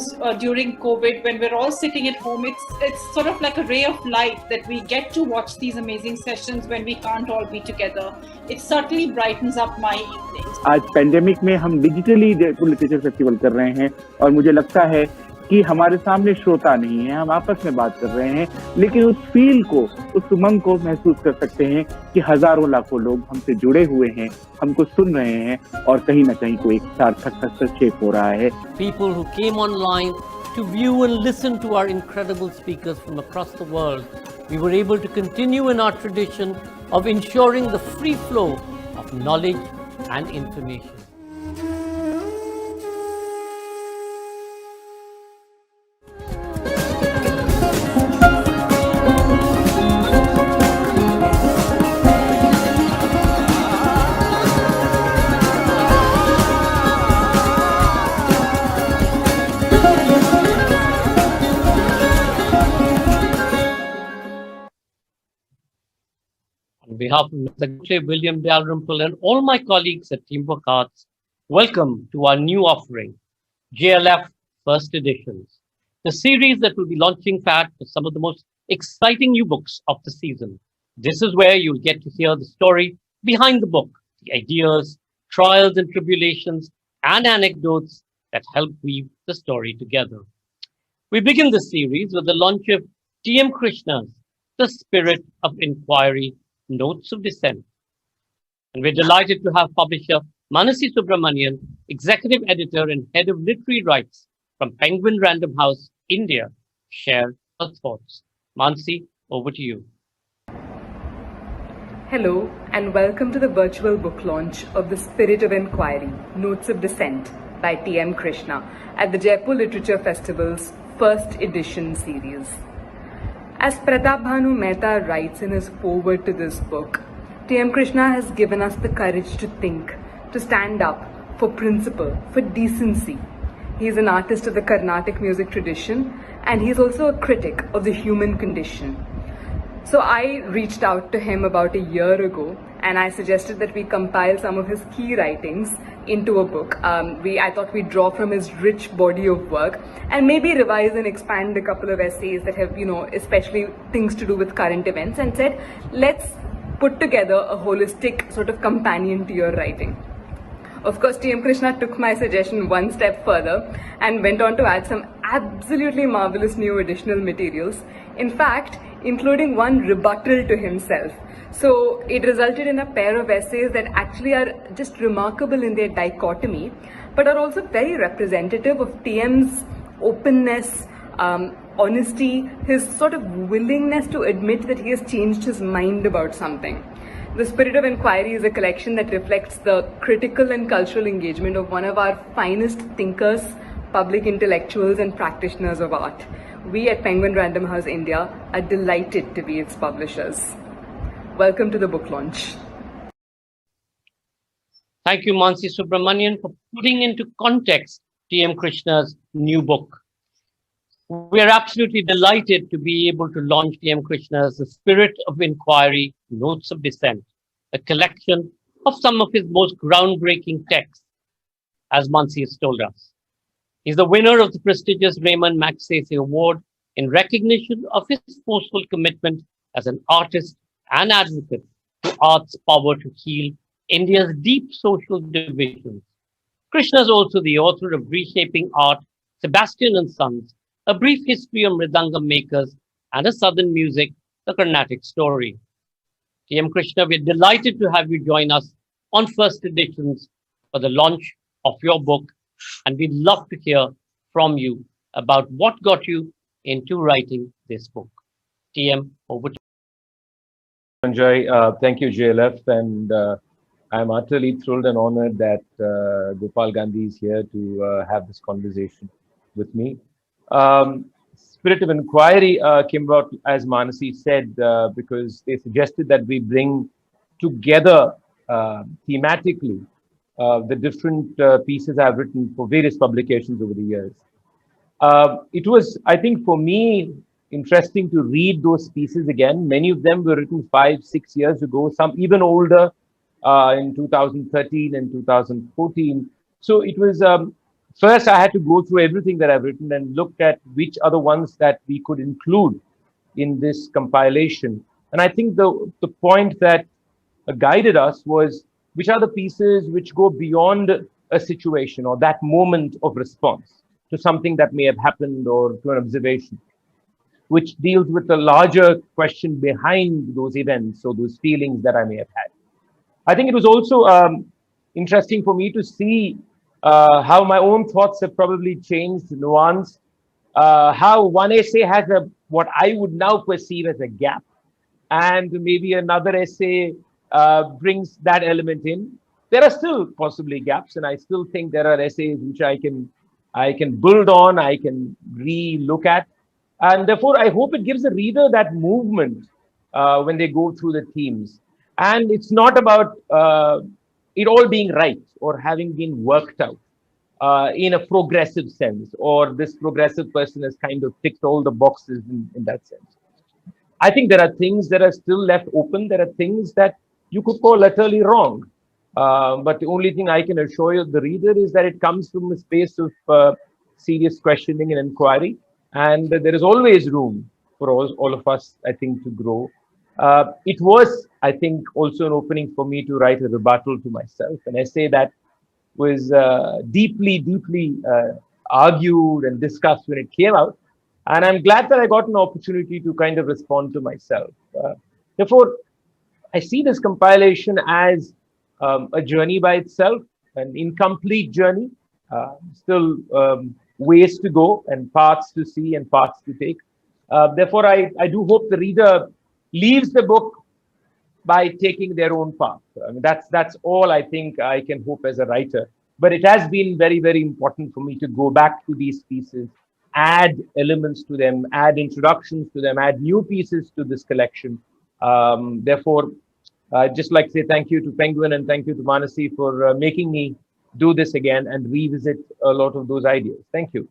times during COVID, when we're all sitting at home, it's sort of like a ray of light that we get to watch these amazing sessions when we can't all be together. It certainly brightens up my evenings. आज pandemic में हम digitally Jaipur literature festival कर रहे हैं और मुझे लगता है कि हमारे सामने श्रोता नहीं है, हम आपस में बात कर रहे हैं, लेकिन उस फील को, उस उमंग को महसूस कर सकते हैं कि हजारों लाखों लोग हमसे जुड़े हुए हैं, हमको सुन रहे हैं और कहीं ना कहीं कोई सार्थक हस्तक्षेप हो रहा है. People who came online to view and listen to our incredible speakers from across the world, we were able to continue in our tradition of ensuring the free flow of knowledge and information. On behalf of Mr. William Dalrymple and all my colleagues at Teamwork Arts, welcome to our new offering, JLF First Editions, the series that will be launching FAD for some of the most exciting new books of the season. This is where you'll get to hear the story behind the book, the ideas, trials and tribulations, and anecdotes that help weave the story together. We begin the series with the launch of TM Krishna's The Spirit of Enquiry, Notes of Dissent. And we're delighted to have publisher Manasi Subramanian, executive editor and head of literary rights from Penguin Random House, India, share her thoughts. Manasi, over to you. Hello and welcome to the virtual book launch of The Spirit of Enquiry, Notes of Dissent by TM Krishna at the Jaipur Literature Festival's First Edition series. As Pratap Bhanu Mehta writes in his foreword to this book, TM Krishna has given us the courage to think, to stand up for principle, for decency. He is an artist of the Carnatic music tradition and he is also a critic of the human condition. So I reached out to him about a year ago and I suggested that we compile some of his key writings into a book. I thought we'd draw from his rich body of work and maybe revise and expand a couple of essays that have, especially things to do with current events, and said, let's put together a holistic sort of companion to your writing. Of course, TM Krishna took my suggestion one step further and went on to add some absolutely marvelous new additional materials. In fact, including one rebuttal to himself. So it resulted in a pair of essays that actually are just remarkable in their dichotomy, but are also very representative of TM's openness, honesty, his sort of willingness to admit that he has changed his mind about something. The Spirit of Enquiry is a collection that reflects the critical and cultural engagement of one of our finest thinkers, public intellectuals and practitioners of art. We at Penguin Random House India are delighted to be its publishers. Welcome to the book launch. Thank you, Manasi Subramanian, for putting into context TM Krishna's new book. We are absolutely delighted to be able to launch TM Krishna's The Spirit of Enquiry, Notes of Dissent, a collection of some of his most groundbreaking texts, as Manasi has told us. He's the winner of the prestigious Raymond Magsaysay Award in recognition of his forceful commitment as an artist and advocate to art's power to heal India's deep social divisions. Krishna is also the author of Reshaping Art, Sebastian and Sons, A Brief History of Mridangam Makers, and A Southern Music, The Carnatic Story. TM Krishna, we're delighted to have you join us on First Editions for the launch of your book, and we'd love to hear from you about what got you into writing this book. TM, over to you. Sanjay, thank you, JLF, and I'm utterly thrilled and honored that Gopal Gandhi is here to have this conversation with me. Spirit of Enquiry came about, as Manasi said, because they suggested that we bring together thematically the different pieces I've written for various publications over the years. It was, I think, for me, interesting to read those pieces again. Many of them were written 5-6 years ago, some even older in 2013 and 2014. So it was first I had to go through everything that I've written and looked at which are the ones that we could include in this compilation. And I think the point that guided us was which are the pieces which go beyond a situation or that moment of response to something that may have happened or to an observation, which deals with the larger question behind those events or those feelings that I may have had. I think it was also interesting for me to see how my own thoughts have probably changed, nuanced, how one essay has what I would now perceive as a gap, and maybe another essay brings that element in. There are still possibly gaps, and I still think there are essays which I can build on, I can re-look at, and therefore I hope it gives the reader that movement when they go through the themes. And it's not about it all being right or having been worked out in a progressive sense, or this progressive person has kind of ticked all the boxes in that sense. I think there are things that are still left open. There are things that you could call utterly wrong. But the only thing I can assure you, the reader, is that it comes from a space of serious questioning and inquiry. And there is always room for all of us, I think, to grow. It was, I think, also an opening for me to write a rebuttal to myself, an essay that was deeply argued and discussed when it came out. And I'm glad that I got an opportunity to kind of respond to myself. Therefore, I see this compilation as a journey by itself, an incomplete journey, still ways to go and paths to see and paths to take. Therefore, I do hope the reader leaves the book by taking their own path. I mean, that's all I think I can hope as a writer. But it has been very, very important for me to go back to these pieces, add elements to them, add introductions to them, add new pieces to this collection. Therefore, I'd just like to say thank you to Penguin and thank you to Manasi for making me do this again and revisit a lot of those ideas. Thank you.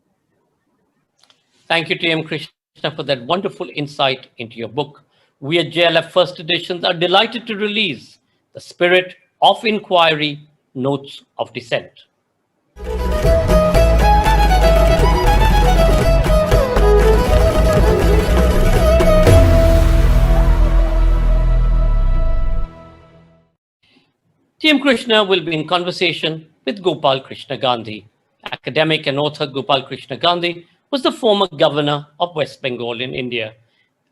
Thank you, TM Krishna, for that wonderful insight into your book. We at JLF First Editions are delighted to release The Spirit of Enquiry, Notes of Dissent. TM Krishna will be in conversation with Gopalkrishna Gandhi. Academic and author Gopalkrishna Gandhi was the former governor of West Bengal in India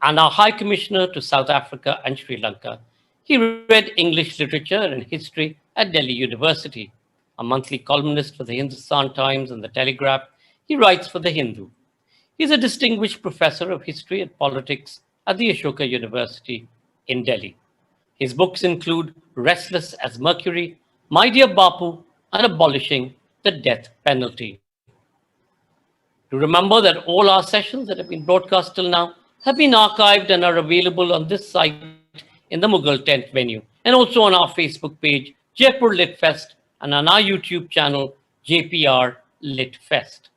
and our High Commissioner to South Africa and Sri Lanka. He read English literature and history at Delhi University. A monthly columnist for the Hindustan Times and the Telegraph, he writes for the Hindu. He is a distinguished professor of history and politics at the Ashoka University in Delhi. His books include Restless as Mercury, My Dear Bapu, and Abolishing the Death Penalty. To remember that all our sessions that have been broadcast till now have been archived and are available on this site in the Mughal 10th venue, and also on our Facebook page, Jaipur Lit Fest, and on our YouTube channel, JPR Lit Fest.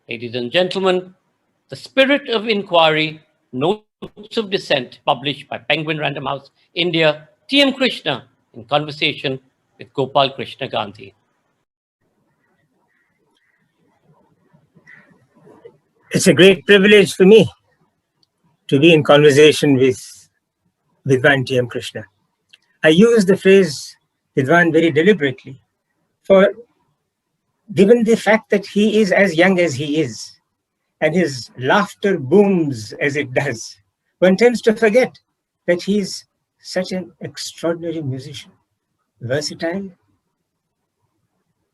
Ladies and gentlemen, The Spirit of Enquiry, Notes of Dissent, published by Penguin Random House, India, TM Krishna, in conversation with Gopalkrishna Gandhi. It's a great privilege for me to be in conversation with Vidwan TM Krishna. I use the phrase Vidwan very deliberately, for given the fact that he is as young as he is, and his laughter booms as it does, one tends to forget that he's such an extraordinary musician, versatile,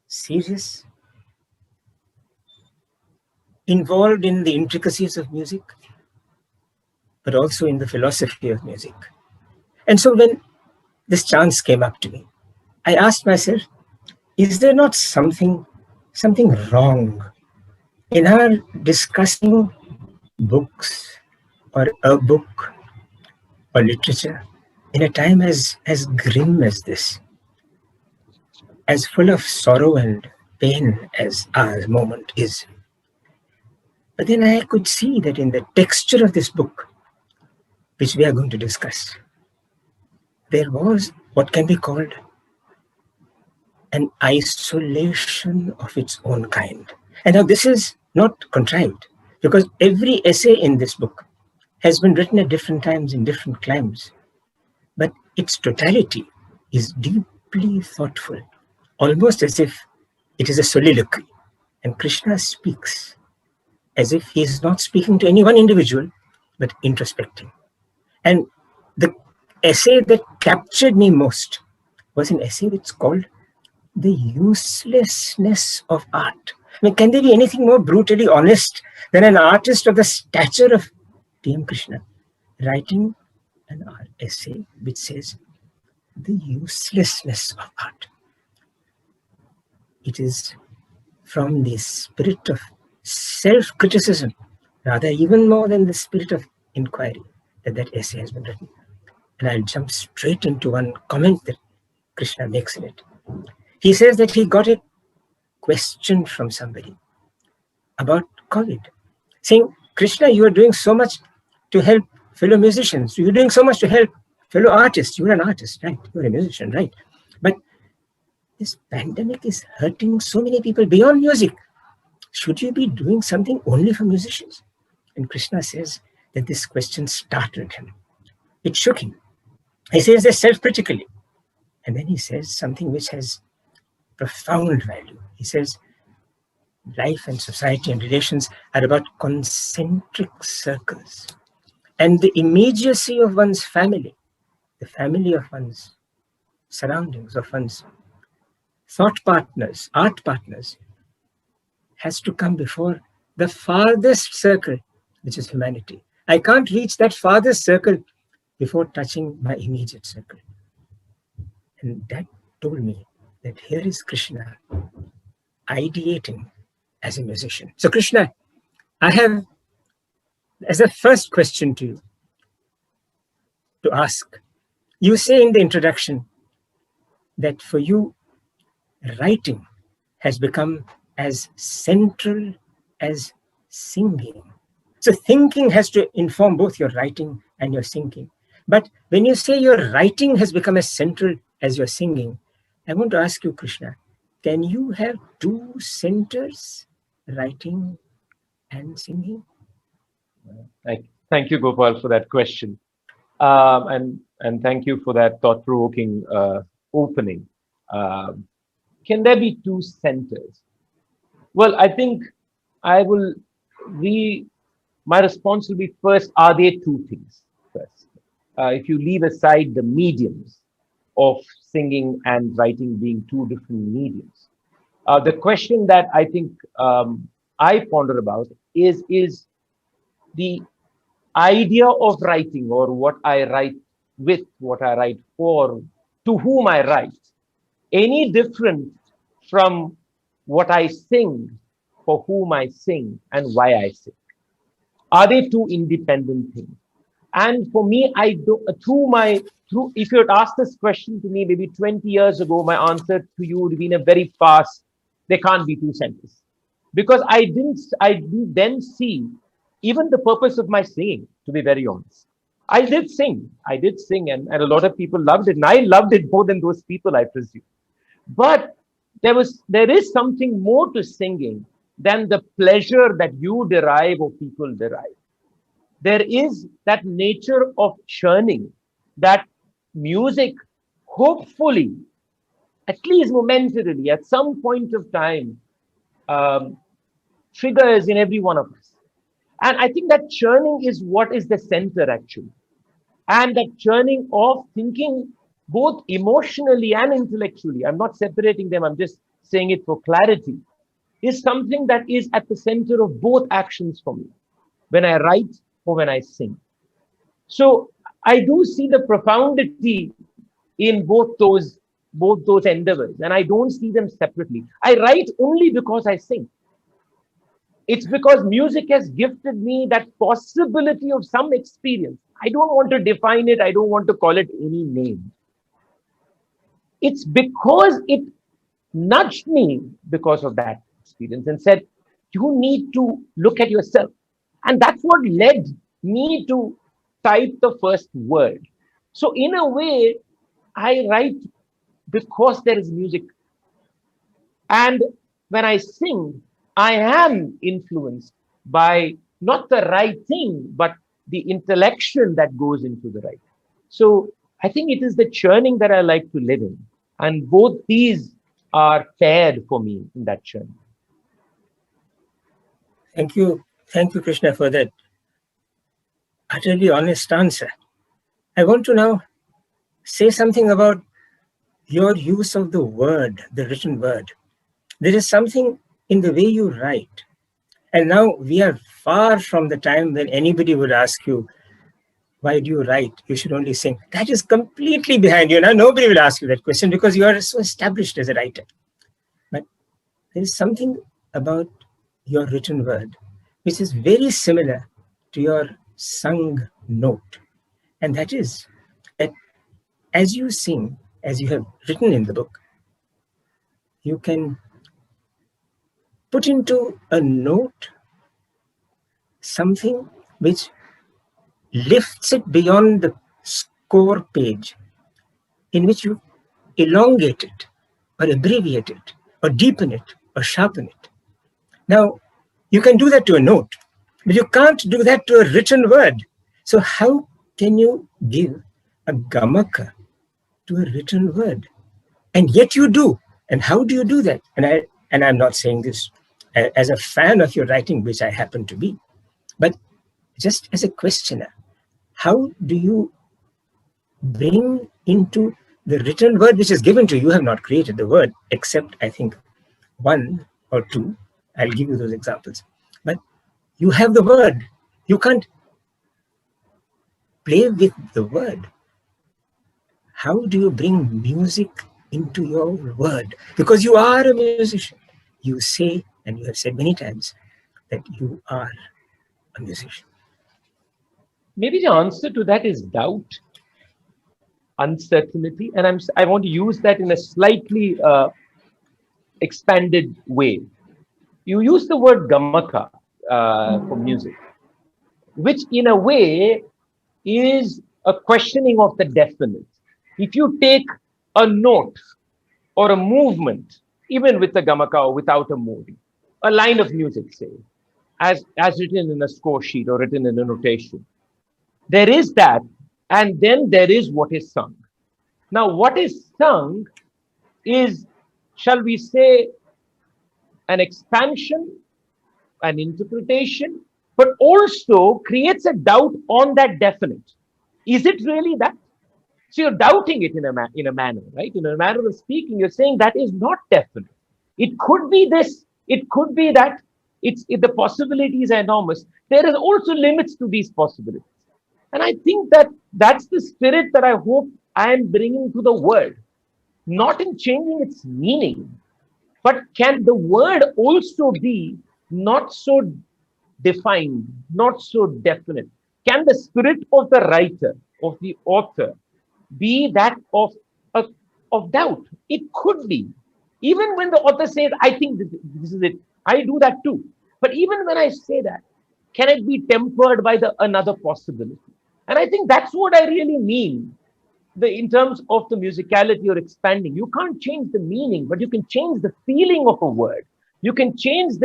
serious, involved in the intricacies of music, but also in the philosophy of music. And so when this chance came up to me, I asked myself, is there not something wrong in our discussing books or a book or literature in a time as grim as this, as full of sorrow and pain as our moment is? But then I could see that in the texture of this book, which we are going to discuss, there was what can be called an isolation of its own kind. And now this is not contrived, because every essay in this book has been written at different times in different climes, but its totality is deeply thoughtful, almost as if it is a soliloquy. And Krishna speaks as if he is not speaking to any one individual, but introspecting. And the essay that captured me most was an essay that's called The Uselessness of Art. I mean, can there be anything more brutally honest than an artist of the stature of TM Krishna writing an essay which says the uselessness of art? It is from the spirit of self-criticism, rather even more than the spirit of inquiry, that essay has been written. And I'll jump straight into one comment that Krishna makes in it. He says that he got a question from somebody about COVID, saying, Krishna, you are doing so much to help fellow musicians. You're doing so much to help fellow artists. You're an artist, right? You're a musician, right? But this pandemic is hurting so many people beyond music. Should you be doing something only for musicians? And Krishna says that this question startled him. It shook him. He says this self-critically. And then he says something which has profound value. He says, life and society and relations are about concentric circles. And the immediacy of one's family, the family of one's surroundings, of one's thought partners, art partners, has to come before the farthest circle, which is humanity. I can't reach that farthest circle before touching my immediate circle. And that told me that here is Krishna ideating as a musician. So Krishna, I have as a first question to you to ask. You say in the introduction that for you, writing has become as central as singing. So thinking has to inform both your writing and your singing. But when you say your writing has become as central as your singing, I want to ask you, Krishna, can you have two centers, writing and singing? Thank you, Gopal, for that question. And thank you for that thought-provoking opening. Can there be two centers? Well, I think my response will be first, are there two things first? If you leave aside the mediums of singing and writing being two different mediums, the question that I think I ponder about is the idea of writing, or what I write with, what I write for, to whom I write, any different from what I sing, for whom I sing, and why I sing? Are they two independent things? And for me, if you had asked this question to me maybe 20 years ago, my answer to you would have been a very fast, there can't be two centers. Because I didn't then see even the purpose of my singing, to be very honest. I did sing, and a lot of people loved it, and I loved it more than those people, I presume. But there is something more to singing than the pleasure that you derive or people derive. There is that nature of churning that music, hopefully, at least momentarily, at some point of time, triggers in every one of us. And I think that churning is what is the center, actually. And that churning of thinking both emotionally and intellectually, I'm not separating them, I'm just saying it for clarity, is something that is at the center of both actions for me, when I write or when I sing. So I do see the profundity in both those endeavors, and I don't see them separately. I write only because I sing. It's because music has gifted me that possibility of some experience. I don't want to define it. I don't want to call it any name. It's because it nudged me because of that experience and said, you need to look at yourself. And that's what led me to type the first word. So in a way, I write because there is music. And when I sing, I am influenced by not the writing, but the intellection that goes into the writing. So I think it is the churning that I like to live in. And both these are paired for me in that churning. Thank you, Krishna, for that utterly honest answer. I want to now say something about your use of the word, the written word. There is something in the way you write. And now we are far from the time when anybody would ask you, why do you write? You should only sing. That is completely behind you. Now nobody will ask you that question because you are so established as a writer. But there is something about your written word which is very similar to your sung note. And that is that as you sing, as you have written in the book, you can put into a note something which lifts it beyond the score page, in which you elongate it, or abbreviate it, or deepen it, or sharpen it. Now, you can do that to a note, but you can't do that to a written word. So how can you give a gamaka to a written word? And yet you do. And how do you do that? And I'm not saying this as a fan of your writing, which I happen to be, but just as a questioner. How do you bring into the written word which is given to you? You have not created the word, except I think one or two. I'll give you those examples. But you have the word. You can't play with the word. How do you bring music into your word? Because you are a musician. You say, and you have said many times, that you are a musician. Maybe the answer to that is doubt, uncertainty, and I want to use that in a slightly expanded way. You use the word gamaka for music, which in a way is a questioning of the definite. If you take a note or a movement, even with a gamaka or without a movie, a line of music, say, as written in a score sheet or written in a notation, there is that, and then there is what is sung. Now, what is sung is, shall we say, an expansion, an interpretation, but also creates a doubt on that definite. Is it really that? So you're doubting it in a manner, right? In a manner of speaking, you're saying that is not definite. It could be this, it could be that. The possibilities are enormous. There is also limits to these possibilities. And I think that that's the spirit that I hope I am bringing to the word, not in changing its meaning, but can the word also be not so defined, not so definite? Can the spirit of the writer, of the author, be that of doubt? It could be. Even when the author says, I think this is it, I do that too. But even when I say that, can it be tempered by another possibility? And I think that's what I really mean in terms of the musicality or expanding. You can't change the meaning, but you can change the feeling of a word. You can change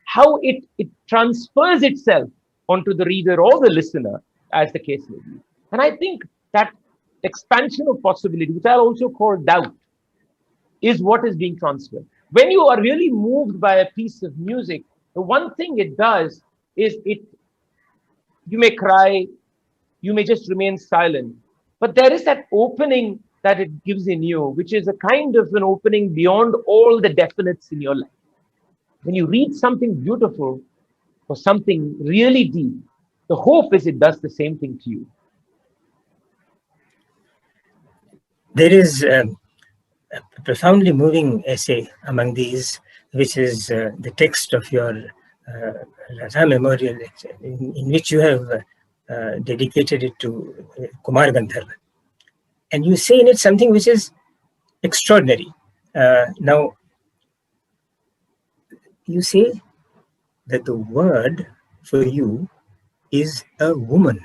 how it transfers itself onto the reader or the listener, as the case may be. And I think that expansion of possibility, which I'll also call doubt, is what is being transferred. When you are really moved by a piece of music, the one thing it does is you may cry, you may just remain silent, but there is that opening that it gives in you, which is a kind of an opening beyond all the definites in your life. When you read something beautiful or something really deep, the hope is it does the same thing to you. There is a profoundly moving essay among these, which is the text of your Raja Memorial lecture, in which you have dedicated it to Kumar Gandharva. And you say in it something which is extraordinary. Now, you say that the word for you is a woman.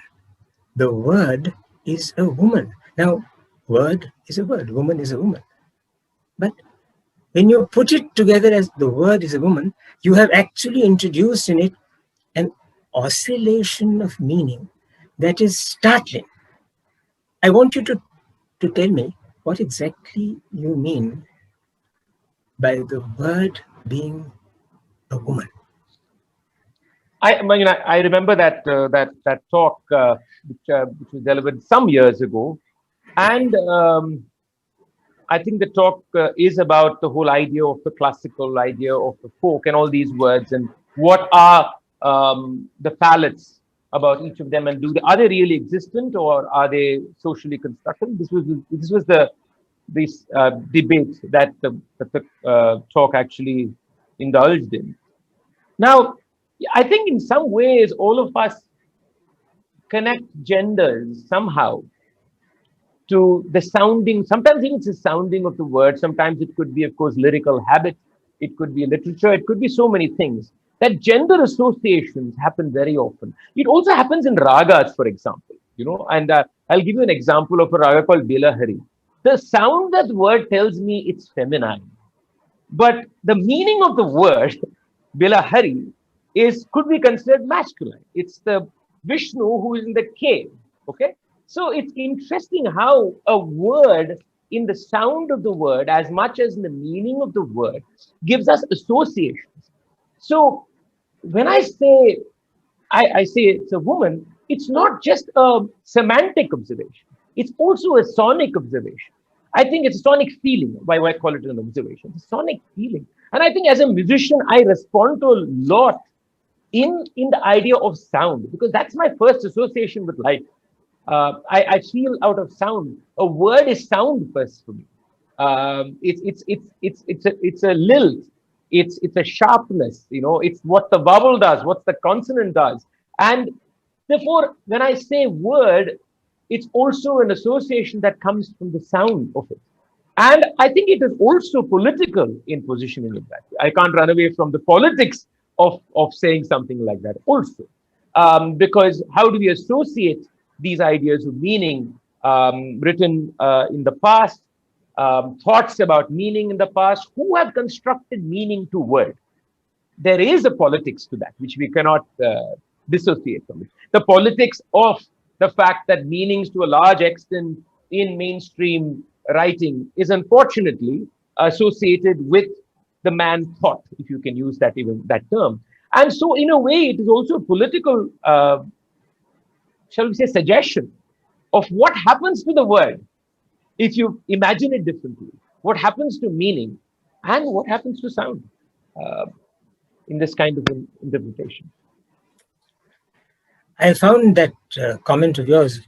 The word is a woman. Now, word is a word, woman is a woman. But when you put it together as the word is a woman, you have actually introduced in it an oscillation of meaning that is startling. I want you to tell me what exactly you mean by the word being a woman. I remember that talk which was delivered some years ago, and I think the talk is about the whole idea of the classical idea of the folk and all these words, and what are the palettes about each of them, and are they really existent or are they socially constructed? This was the this debate that the talk actually indulged in. Now, I think in some ways all of us connect genders somehow to the sounding. Sometimes even it's the sounding of the word. Sometimes it could be, of course, lyrical habit. It could be literature. It could be so many things. That gender associations happen very often. It also happens in ragas, for example. And I'll give you an example of a raga called Bilahari. The sound that the word tells me it's feminine, but the meaning of the word Bilahari could be considered masculine. It's the Vishnu who is in the cave. Okay, so it's interesting how a word, in the sound of the word as much as in the meaning of the word, gives us associations. So when I say it's a woman, it's not just a semantic observation. It's also a sonic observation. I think it's a sonic feeling. Why I call it an observation? It's a sonic feeling. And I think as a musician, I respond to a lot in the idea of sound, because that's my first association with life. I feel out of sound. A word is sound first for me. It's a lilt. It's a sharpness. It's what the vowel does, what the consonant does, and therefore, when I say word, it's also an association that comes from the sound of it. And I think it is also political in positioning it that way. I can't run away from the politics of saying something like that also. Because how do we associate these ideas of meaning written in the past, thoughts about meaning in the past? Who have constructed meaning to word? There is a politics to that, which we cannot dissociate from it. The politics of the fact that meanings to a large extent in mainstream writing is unfortunately associated with the man thought, if you can use that term. And so in a way, it is also a political, shall we say, suggestion of what happens to the word if you imagine it differently, what happens to meaning and what happens to sound in this kind of interpretation. I found that comment of yours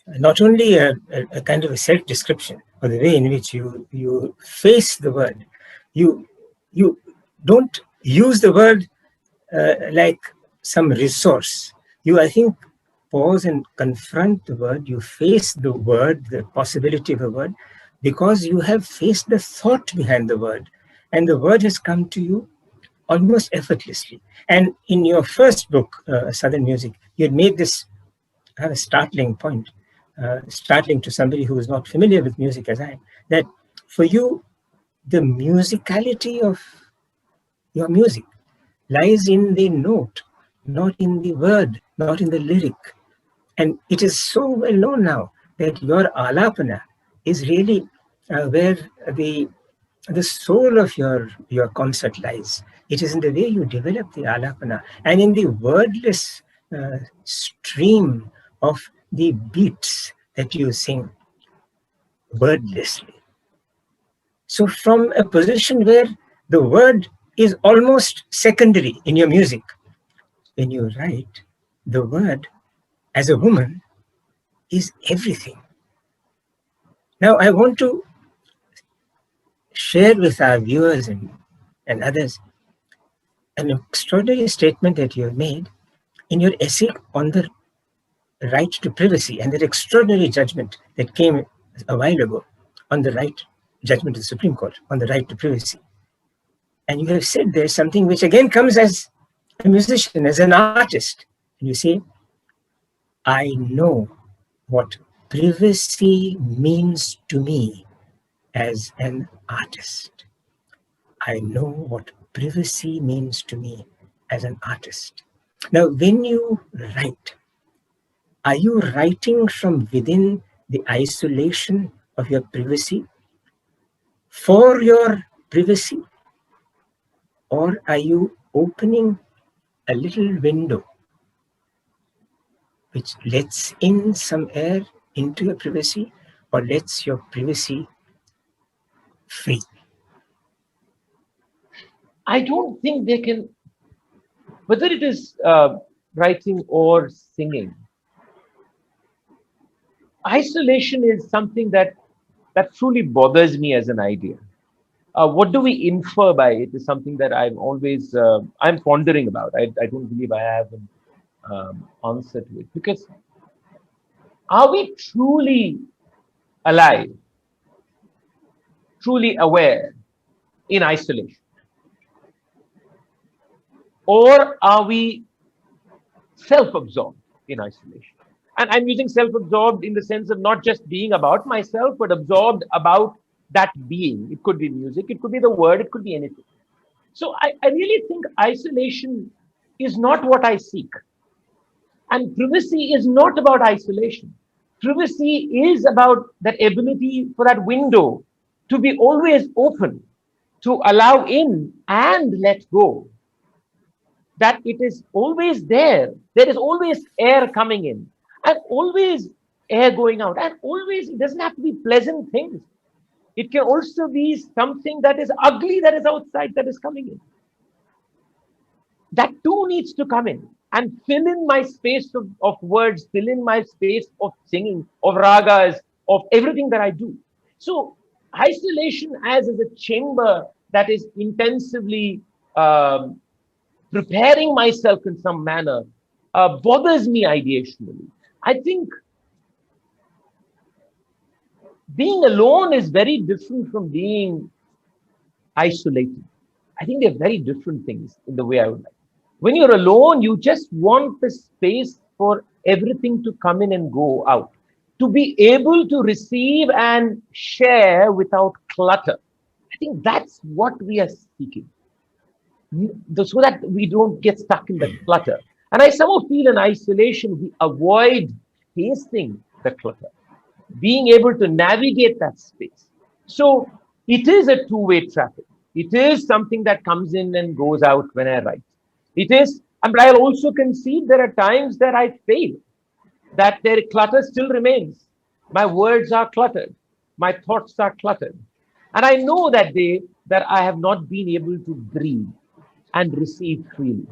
not only a kind of a self-description of the way in which you face the word. You don't use the word like some resource. You, I think, pause and confront the word. You face the word, the possibility of a word, because you have faced the thought behind the word, and the word has come to you almost effortlessly. And in your first book, Southern Music, you had made this startling point, startling to somebody who is not familiar with music as I am, that for you, the musicality of your music lies in the note, not in the word, not in the lyric. And it is so well known now that your alapana is really where the soul of your concert lies. It is in the way you develop the alapana and in the wordless stream of the beats that you sing wordlessly. So from a position where the word is almost secondary in your music, when you write, the word as a woman is everything. Now I want to share with our viewers and others an extraordinary statement that you have made in your essay on the right to privacy and that extraordinary judgment that came a while ago on the right judgment of the Supreme Court on the right to privacy. And you have said there's something which again comes as a musician, as an artist. And you say, I know what privacy means to me as an artist. I know what privacy means to me as an artist. Now, when you write, are you writing from within the isolation of your privacy for your privacy? Or are you opening a little window which lets in some air into your privacy or lets your privacy free? I don't think they can, whether it is writing or singing, isolation is something that truly bothers me as an idea. What do we infer by it is something that I'm always I'm pondering about. I don't believe I have an answer to it, because are we truly alive, truly aware in isolation, or are we self-absorbed in isolation? And I'm using self-absorbed in the sense of not just being about myself, but absorbed about that being. It could be music, it could be the word, it could be anything. So I really think isolation is not what I seek. And privacy is not about isolation. Privacy is about that ability for that window to be always open, to allow in and let go. That it is always there. There is always air coming in and always air going out. And always, it doesn't have to be pleasant things. It can also be something that is ugly, that is outside, that is coming in. That too needs to come in and fill in my space of words, fill in my space of singing, of ragas, of everything that I do. So isolation as a chamber that is intensively preparing myself in some manner bothers me ideationally. I think being alone is very different from being isolated. I think they're very different things in the way I would like. When you're alone, you just want the space for everything to come in and go out, to be able to receive and share without clutter. I think that's what we are seeking, so that we don't get stuck in the clutter. And I somehow feel in isolation, we avoid facing the clutter, being able to navigate that space. So it is a two-way traffic. It is something that comes in and goes out when I write. It is, and I'll also concede there are times that I fail, that their clutter still remains. My words are cluttered. My thoughts are cluttered. And I know that day that I have not been able to breathe and receive freely.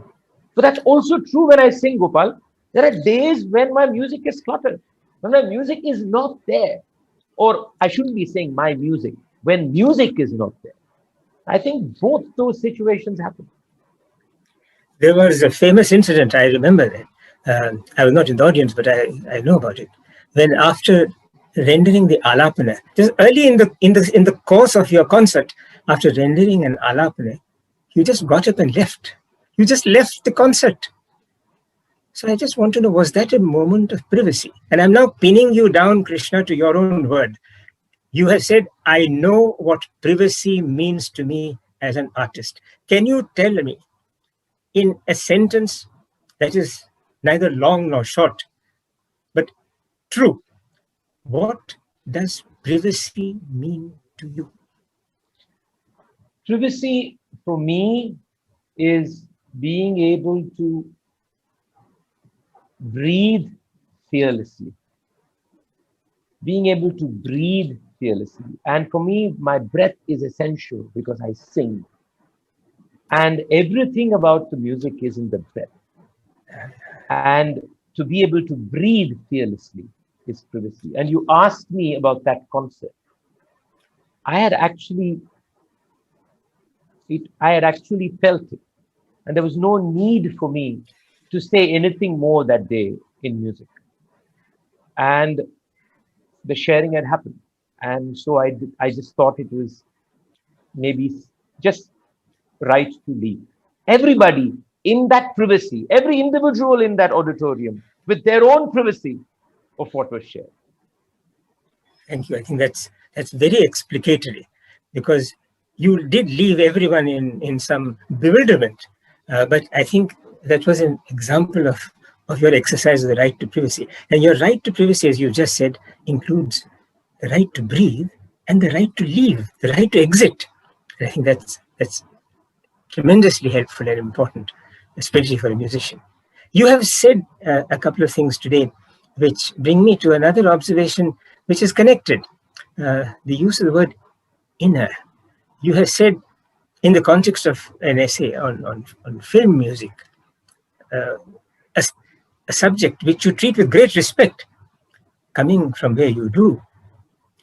But that's also true when I sing, Gopal. There are days when my music is cluttered, when my music is not there. Or I shouldn't be saying my music, when music is not there. I think both those situations happen. There was a famous incident, I remember that. I was not in the audience, but I know about it. When after rendering the alapana, just early in the course of your concert, after rendering an alapana, you just got up and left. You just left the concert. So I just want to know, was that a moment of privacy? And I'm now pinning you down, Krishna, to your own word. You have said, I know what privacy means to me as an artist. Can you tell me, in a sentence that is neither long nor short, but true, what does privacy mean to you? Privacy for me is being able to breathe fearlessly. Being able to breathe fearlessly. And for me, my breath is essential because I sing. And everything about the music is in the breath. And to be able to breathe fearlessly is privacy. And you asked me about that concept. I had actually felt it. And there was no need for me to say anything more that day in music. And the sharing had happened. And so I just thought it was maybe just right to leave. Everybody in that privacy, every individual in that auditorium with their own privacy of what was shared. Thank you. I think that's very explicatory, because you did leave everyone in some bewilderment, but I think that was an example of your exercise of the right to privacy. And your right to privacy, as you just said, includes the right to breathe and the right to leave, the right to exit. And I think that's tremendously helpful and important, especially for a musician. You have said a couple of things today which bring me to another observation which is connected. The use of the word inner. You have said, in the context of an essay on film music, a subject which you treat with great respect, coming from where you do.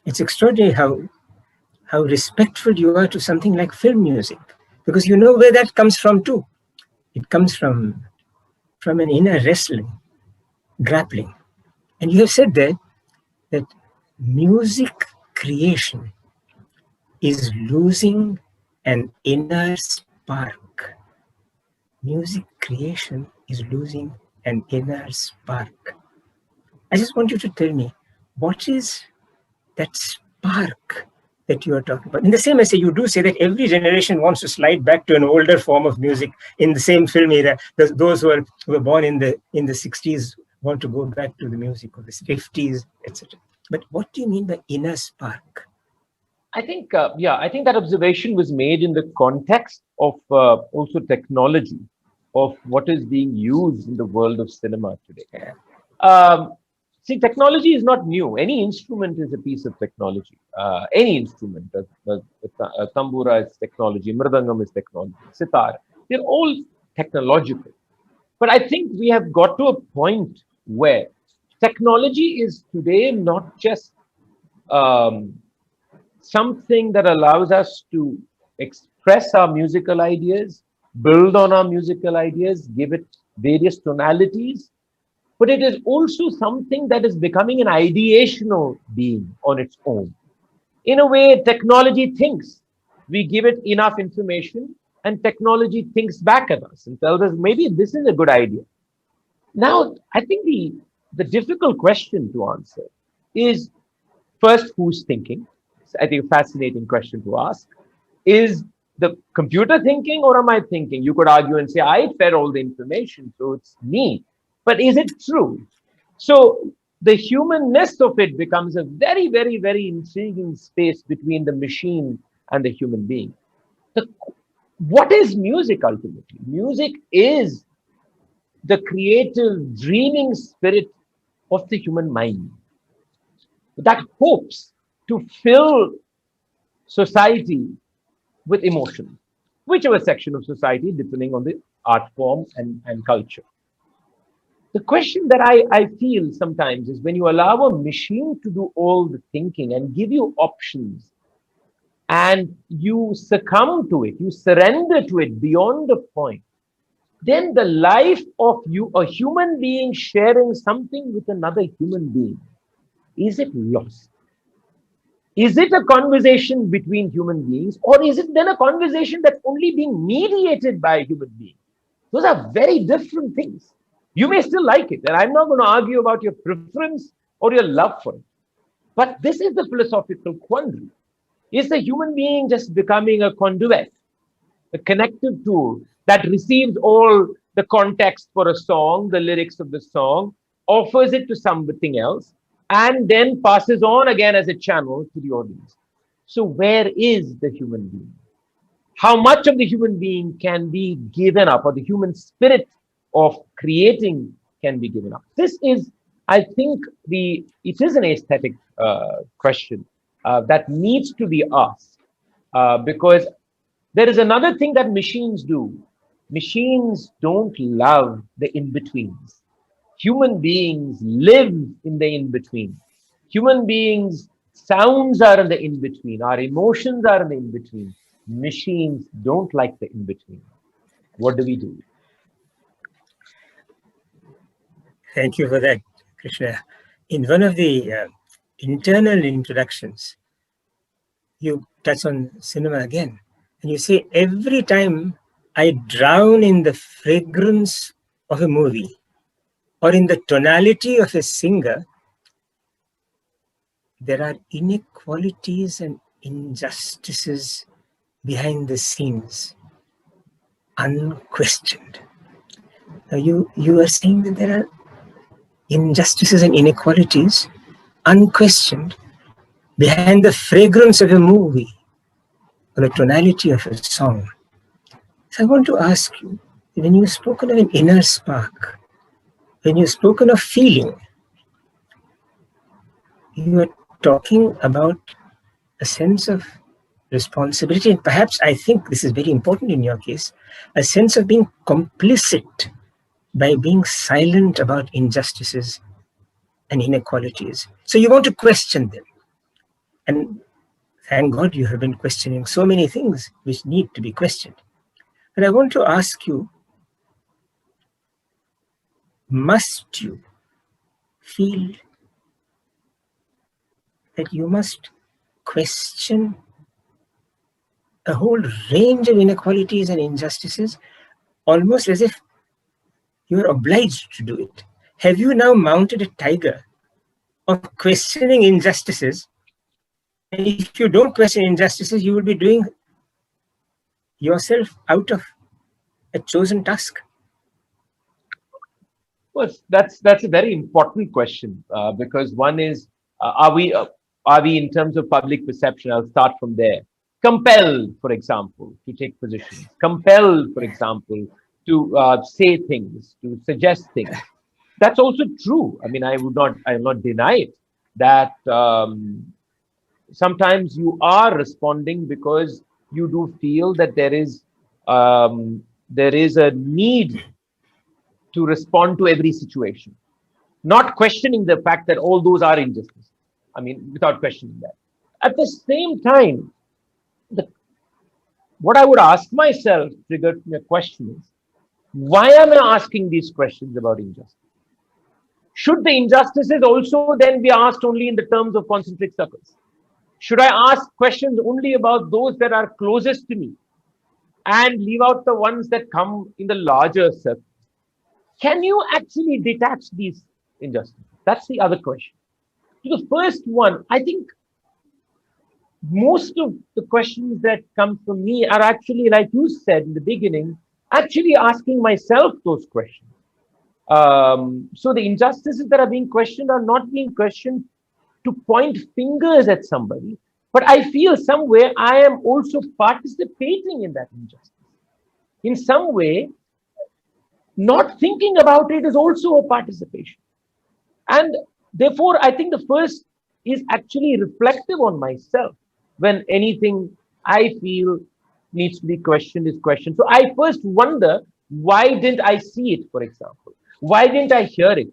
It's extraordinary how respectful you are to something like film music, because you know where that comes from too. It comes from an inner wrestling, grappling. And you have said there that music creation is losing an inner spark. Music creation is losing an inner spark. I just want you to tell me, what is that spark that you are talking about? In the same essay, you do say that every generation wants to slide back to an older form of music in the same film era. Those who were born in the 60s want to go back to the music of the 50s, etc. But what do you mean by inner spark? I think, I think that observation was made in the context of also technology, of what is being used in the world of cinema today. See, technology is not new. Any instrument is a piece of technology. Any instrument, tambura is technology, mridangam is technology, sitar, they're all technological. But I think we have got to a point where technology is today not just something that allows us to express our musical ideas, build on our musical ideas, give it various tonalities, but it is also something that is becoming an ideational being on its own. In a way, technology thinks. We give it enough information, and technology thinks back at us and tells us, maybe this is a good idea. Now, I think the difficult question to answer is, first, who's thinking? I think a fascinating question to ask. Is the computer thinking, or am I thinking? You could argue and say, I fed all the information, so it's me. But is it true? So the humanness of it becomes a very, very, very intriguing space between the machine and the human being. What is music ultimately? Music is the creative, dreaming spirit of the human mind that hopes to fill society with emotion, whichever section of society, depending on the art form and culture. The question that I feel sometimes is, when you allow a machine to do all the thinking and give you options, and you succumb to it, you surrender to it beyond a point, then the life of you, a human being sharing something with another human being, is it lost? Is it a conversation between human beings, or is it then a conversation that's only being mediated by a human being? Those are very different things. You may still like it, and I'm not going to argue about your preference or your love for it. But this is the philosophical quandary. Is the human being just becoming a conduit, a connective tool that receives all the context for a song, the lyrics of the song, offers it to something else, and then passes on again as a channel to the audience? So where is the human being? How much of the human being can be given up, or the human spirit of creating can be given up? This is, I think, it is an aesthetic question that needs to be asked, because there is another thing that machines do. Machines don't love the in-betweens. Human beings live in the in-between. Human beings' sounds are in the in-between. Our emotions are in the in-between. Machines don't like the in-between. What do we do? Thank you for that, Krishna. In one of the internal introductions, you touch on cinema again, and you say, every time I drown in the fragrance of a movie or in the tonality of a singer, there are inequalities and injustices behind the scenes, unquestioned. Now you are saying that there are injustices and inequalities, unquestioned, behind the fragrance of a movie or the tonality of a song. So I want to ask you, when you've spoken of an inner spark, when you've spoken of feeling, you are talking about a sense of responsibility, and perhaps I think this is very important in your case, a sense of being complicit by being silent about injustices and inequalities. So you want to question them. And thank God you have been questioning so many things which need to be questioned. But I want to ask you, must you feel that you must question a whole range of inequalities and injustices, almost as if you are obliged to do it? Have you now mounted a tiger of questioning injustices? And if you don't question injustices, you will be doing yourself out of a chosen task. Well, that's a very important question, because one is, are we in terms of public perception? I'll start from there. Compelled, for example, to take positions. Compelled, for example, to say things, to suggest things. That's also true. I mean, I will not deny it, that sometimes you are responding because you do feel that there is a need to respond to every situation, not questioning the fact that all those are injustices. I mean, without questioning that. At the same time, what I would ask myself, triggered from your question, is, why am I asking these questions about injustice? Should the injustices also then be asked only in the terms of concentric circles? Should I ask questions only about those that are closest to me and leave out the ones that come in the larger circle? Can you actually detach these injustices? That's the other question. To the first one, I think most of the questions that come from me are actually, like you said in the beginning, actually asking myself those questions. So the injustices that are being questioned are not being questioned to point fingers at somebody, but I feel somewhere I am also participating in that injustice. In some way, not thinking about it is also a participation. And therefore, I think the first is actually reflective on myself when anything I feel needs to be questioned is questioned. So I first wonder, why didn't I see it, for example? Why didn't I hear it?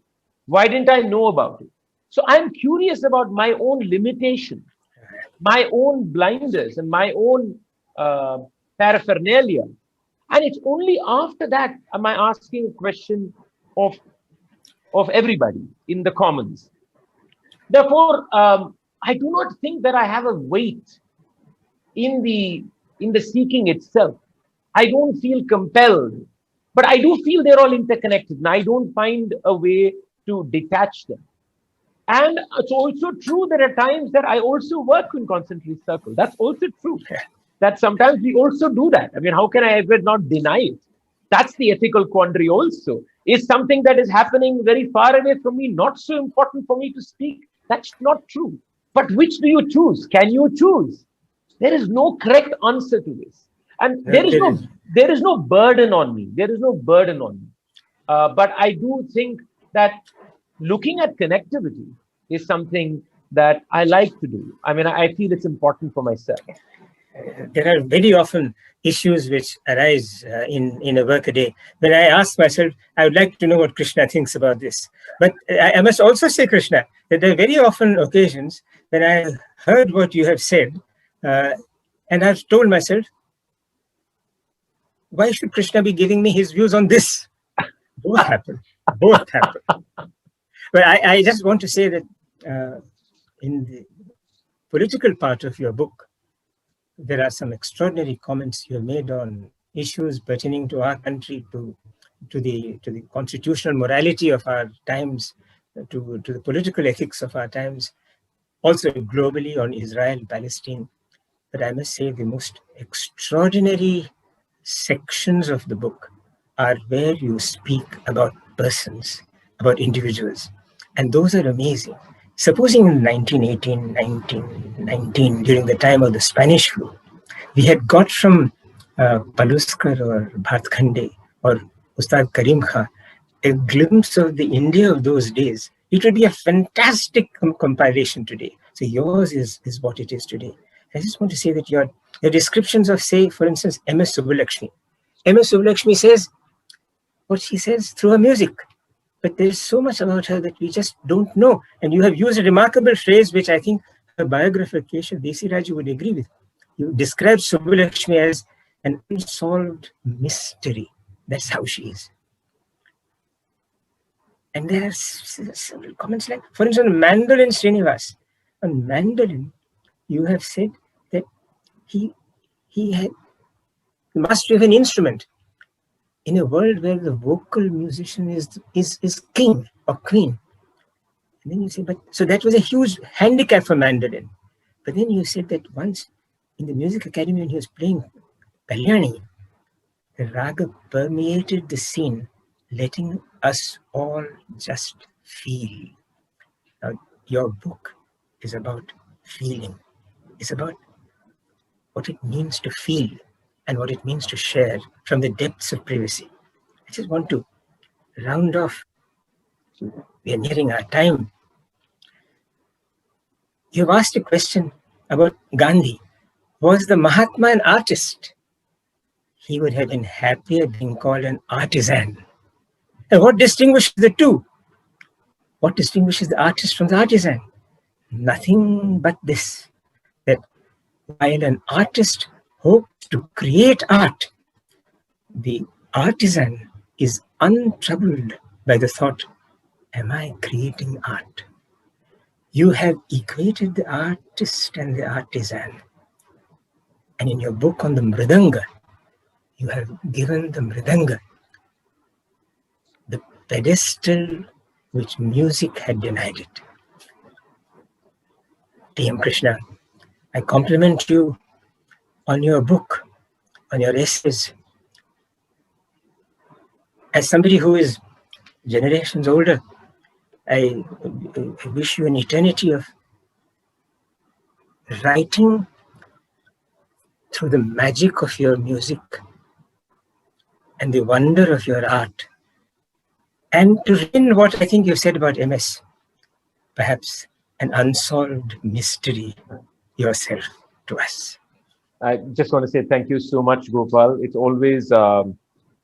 Why didn't I know about it? So I'm curious about my own limitations, my own blinders, and my own paraphernalia. And it's only after that am I asking a question of everybody in the commons. Therefore, I do not think that I have a weight in the seeking itself. I don't feel compelled, but I do feel they're all interconnected, and I don't find a way to detach them. And it's also true that at times that I also work in concentric circles. That's also true. That sometimes we also do that. I mean, how can I ever not deny it? That's the ethical quandary also. Is something that is happening very far away from me not so important for me to speak? That's not true. But which do you choose? Can you choose? There is no correct answer to this. And there is no burden on me. There is no burden on me. But I do think that looking at connectivity is something that I like to do. I mean, I feel it's important for myself. There are very often issues which arise in a workaday. When I ask myself, I would like to know what Krishna thinks about this. But I must also say, Krishna, that there are very often occasions when I heard what you have said, and I've told myself, why should Krishna be giving me his views on this? Both happen. Both happen. But I just want to say that in the political part of your book, there are some extraordinary comments you have made on issues pertaining to our country, to the constitutional morality of our times, to the political ethics of our times, also globally on Israel, Palestine. but I must say the most extraordinary sections of the book are where you speak about persons, about individuals, and those are amazing. Supposing in 1918, 1919, during the time of the Spanish flu, we had got from Paluskar or Bhatkhande or Ustad Karim Khan a glimpse of the India of those days, it would be a fantastic compilation today. So yours is what it is today. I just want to say that your descriptions of, say, for instance, M.S. Subbulakshmi. M.S. Subbulakshmi says what she says through her music. But there's so much about her that we just don't know. And you have used a remarkable phrase, which I think her biographer, Keshav Desiraju, would agree with. You describe Subbulakshmi as an unsolved mystery. That's how she is. And there are several comments like, for instance, Mandolin Srinivas. On Mandolin, you have said that he had the mastery of an instrument in a world where the vocal musician is king or queen. And then you say, but so that was a huge handicap for mandolin. But then you said that once in the music academy when he was playing Kalyani, the raga permeated the scene, letting us all just feel. Now, your book is about feeling. It's about what it means to feel and what it means to share from the depths of privacy. I just want to round off. We are nearing our time. You've asked a question about Gandhi. Was the Mahatma an artist? He would have been happier being called an artisan. And what distinguishes the two? What distinguishes the artist from the artisan? Nothing but this, that while an artist hopes to create art, the artisan is untroubled by the thought, am I creating art? You have equated the artist and the artisan. And in your book on the Mridanga, you have given the Mridanga the pedestal which music had denied it. TM Krishna, I compliment you on your book, on your essays. As somebody who is generations older, I wish you an eternity of writing through the magic of your music and the wonder of your art, and to retain what I think you've said about MS, perhaps an unsolved mystery yourself to us. I just want to say thank you so much, Gopal. It's always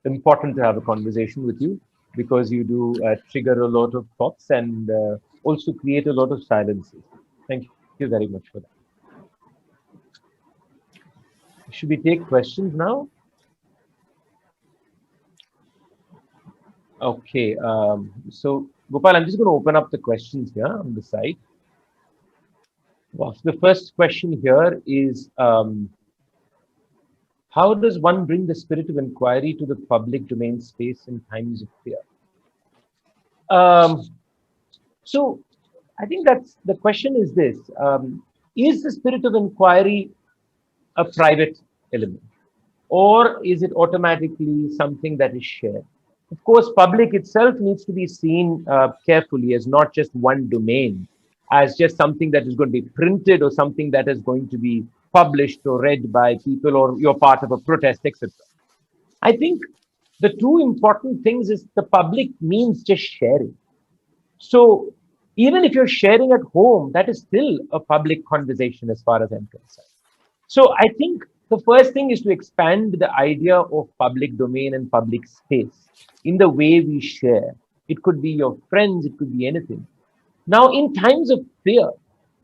important to have a conversation with you because you do trigger a lot of thoughts and also create a lot of silences. Thank you very much for that. Should we take questions now? Okay. So, Gopal, I'm just going to open up the questions here on the side. Well, the first question here is, how does one bring the spirit of inquiry to the public domain space in times of fear? So I think that's the question is this, is the spirit of inquiry a private element, or is it automatically something that is shared? Of course, public itself needs to be seen carefully as not just one domain, as just something that is going to be printed or something that is going to be published or read by people or you're part of a protest, etc. I think the two important things is the public means just sharing. So even if you're sharing at home, that is still a public conversation as far as I'm concerned. So I think the first thing is to expand the idea of public domain and public space in the way we share. It could be your friends, it could be anything. Now, in times of fear,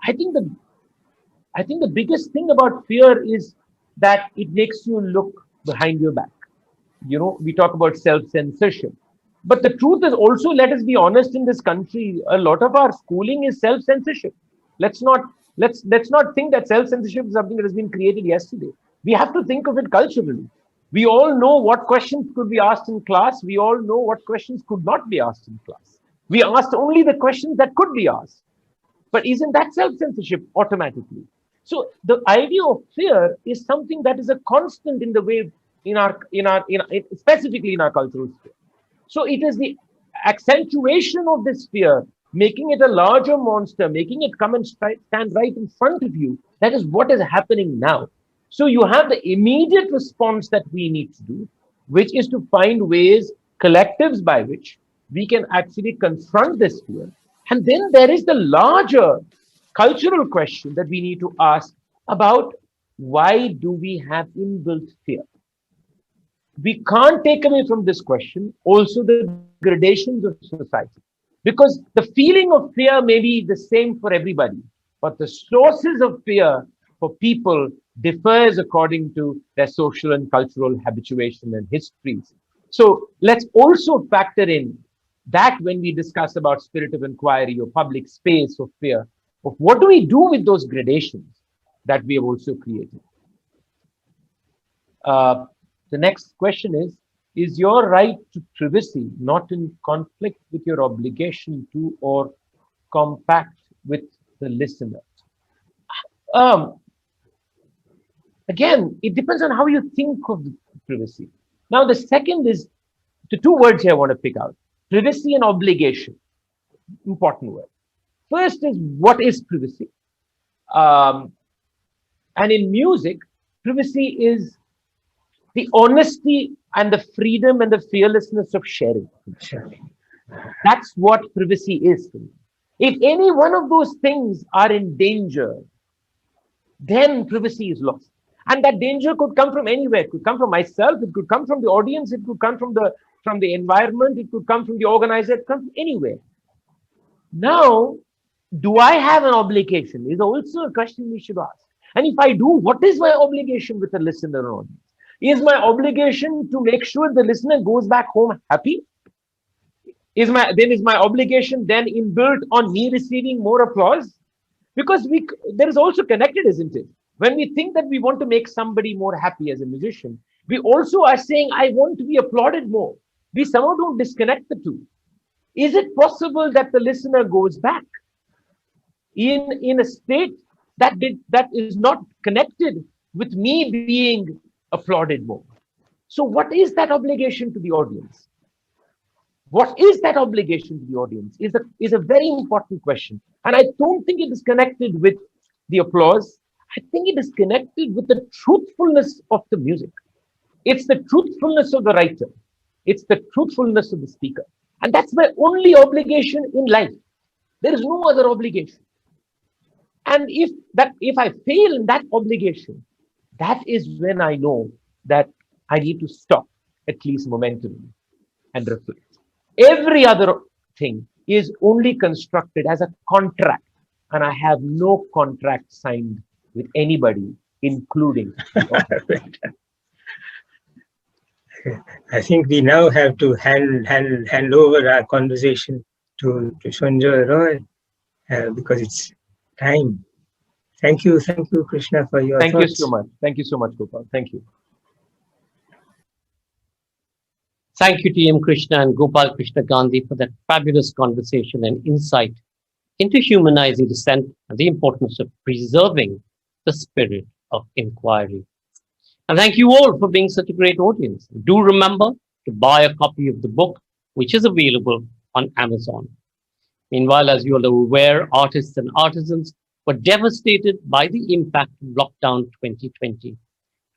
I think the biggest thing about fear is that it makes you look behind your back. You know, we talk about self-censorship. But the truth is also, let us be honest, in this country, a lot of our schooling is self-censorship. Let's not think that self-censorship is something that has been created yesterday. We have to think of it culturally. We all know what questions could be asked in class. We all know what questions could not be asked in class. We asked only the questions that could be asked. But isn't that self-censorship automatically? So the idea of fear is something that is a constant in the way specifically in our cultural sphere. So it is the accentuation of this fear, making it a larger monster, making it come and stand right in front of you. That is what is happening now. So you have the immediate response that we need to do, which is to find ways, collectives by which we can actually confront this fear. And then there is the larger cultural question that we need to ask about why do we have inbuilt fear? We can't take away from this question also the gradations of society, because the feeling of fear may be the same for everybody, but the sources of fear for people differs according to their social and cultural habituation and histories. So let's also factor in that when we discuss about spirit of inquiry or public space of fear, of what do we do with those gradations that we have also created. The next question is your right to privacy not in conflict with your obligation to or compact with the listener? Again, it depends on how you think of privacy. Now, the second is the two words here I want to pick out: privacy and obligation. Important word. First is, what is privacy? And in music, privacy is the honesty and the freedom and the fearlessness of sharing. That's what privacy is to me. If any one of those things are in danger, then privacy is lost. And that danger could come from anywhere. It could come from myself, it could come from the audience, it could come from the environment, it could come from the organizer, it could come from anywhere. Now, do I have an obligation? Is also a question we should ask. And if I do, what is my obligation with a listener or audience? Is my obligation to make sure the listener goes back home happy? Is my obligation then inbuilt on me receiving more applause? Because there is also connected, isn't it? When we think that we want to make somebody more happy as a musician, we also are saying, I want to be applauded more. We somehow don't disconnect the two. Is it possible that the listener goes back in a state that is not connected with me being applauded more? So what is that obligation to the audience? What is that obligation to the audience is a very important question. And I don't think it is connected with the applause. I think it is connected with the truthfulness of the music. It's the truthfulness of the writer. It's the truthfulness of the speaker. And that's my only obligation in life. There is no other obligation. And if I fail in that obligation, that is when I know that I need to stop, at least momentarily, and reflect. Every other thing is only constructed as a contract, and I have no contract signed with anybody, including I think we now have to hand over our conversation to Sanjay Roy because it's time. Thank you, Krishna, for your thoughts. Thank you so much. Thank you so much, Gopal. Thank you. Thank you, TM Krishna and Gopalkrishna Gandhi, for that fabulous conversation and insight into humanizing dissent and the importance of preserving the spirit of inquiry. And thank you all for being such a great audience. Do remember to buy a copy of the book, which is available on Amazon. Meanwhile, as you are aware, artists and artisans were devastated by the impact of lockdown 2020.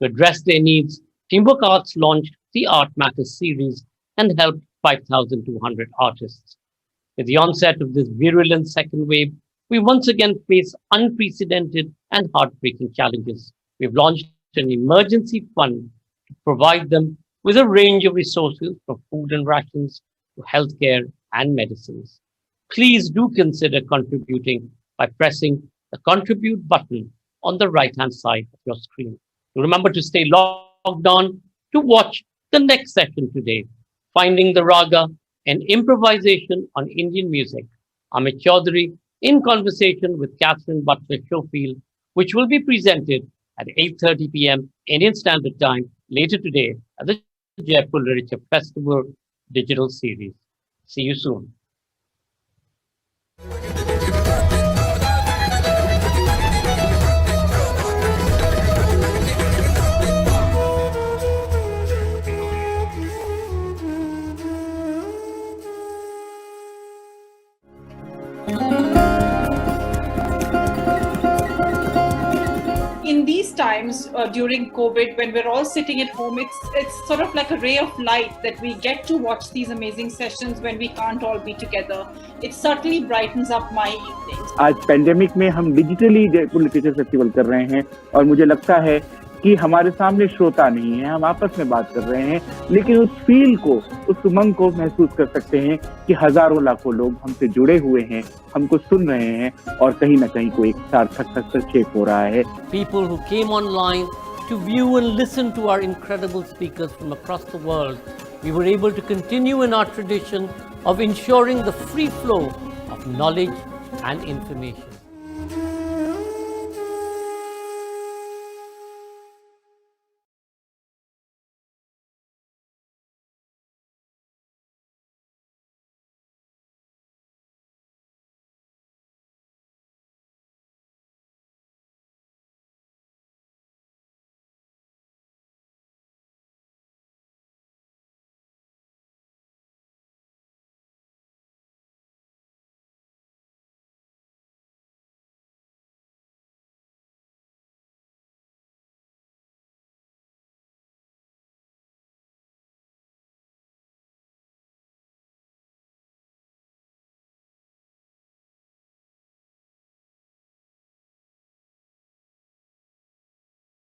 To address their needs, Teamwork Arts launched the Art Matters series and helped 5,200 artists. With the onset of this virulent second wave, we once again face unprecedented and heartbreaking challenges. We've launched an emergency fund to provide them with a range of resources from food and rations to healthcare and medicines. Please do consider contributing by pressing the contribute button on the right-hand side of your screen. Remember to stay logged on to watch the next session today, Finding the Raga, an improvisation on Indian music. Amit Chaudhary in conversation with Catherine Butler-Schofield, which will be presented at 8:30 p.m. Indian Standard Time later today at the Jaipur Literature Festival digital series. See you soon. these times during COVID, when we're all sitting at home, it's sort of like a ray of light that we get to watch these amazing sessions when we can't all be together. It certainly brightens up my evenings. आज pandemic में हम digitally Jaipur literature festival कर रहे हैं और मुझे लगता है कि हमारे सामने श्रोता नहीं है, हम आपस में बात कर रहे हैं, लेकिन उस फील को, उस उमंग को महसूस कर सकते हैं कि हजारों लाखों लोग हमसे जुड़े हुए हैं, हमको सुन रहे हैं और कहीं ना कहीं कोई एक सार्थक हस्तक्षेप हो रहा है. People who came online to view and listen to our incredible speakers from across the world, we were able to continue in our tradition of ensuring the free flow of knowledge and information.